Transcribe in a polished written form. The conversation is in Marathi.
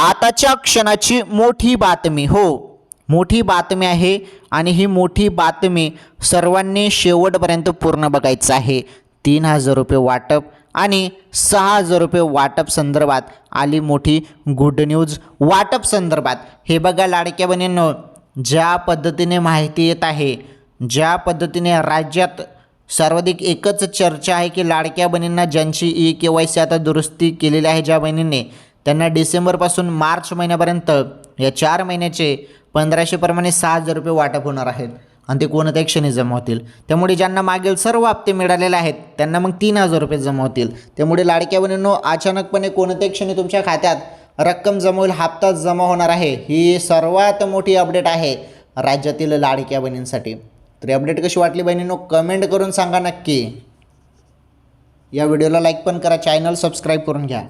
आताच्या क्षणाची मोठी बातमी, हो मोठी बातमी आहे आणि ही मोठी बातमी सर्वांनी शेवटपर्यंत पूर्ण बघायचं आहे. 3,000 रुपये वाटप आणि 6,000 रुपये वाटप संदर्भात आली मोठी गुड न्यूज. वाटप संदर्भात हे बघा लाडक्या बहिणींनो, ज्या पद्धतीने माहिती येत आहे, ज्या पद्धतीने राज्यात सर्वाधिक एकच चर्चा आहे की लाडक्या बहिणींना ज्यांची KYC आता दुरुस्ती केलेली आहे, ज्या बहिणींनी त्यांना डिसेंबरपासून मार्च महिन्यापर्यंत या 4 महिन्याचे 1,500 प्रमाणे 6,000 रुपये वाटप होणार आहेत आणि ते कोणत्याही क्षणी जमा होतील. त्यामुळे ज्यांना मागील सर्व हप्ते मिळालेले आहेत त्यांना मग 3,000 रुपये जमा होतील. त्यामुळे लाडक्या बहिणींनो, अचानकपणे कोणत्याही क्षणी तुमच्या खात्यात रक्कम जमा होईल, हप्ता जमा होणार आहे. ही सर्वात मोठी अपडेट आहे राज्यातील लाडक्या बहिणींसाठी. तर ही अपडेट कशी वाटली बहिणींनो, कमेंट करून सांगा नक्की. या व्हिडिओला लाईक पण करा, चॅनल सबस्क्राईब करून घ्या.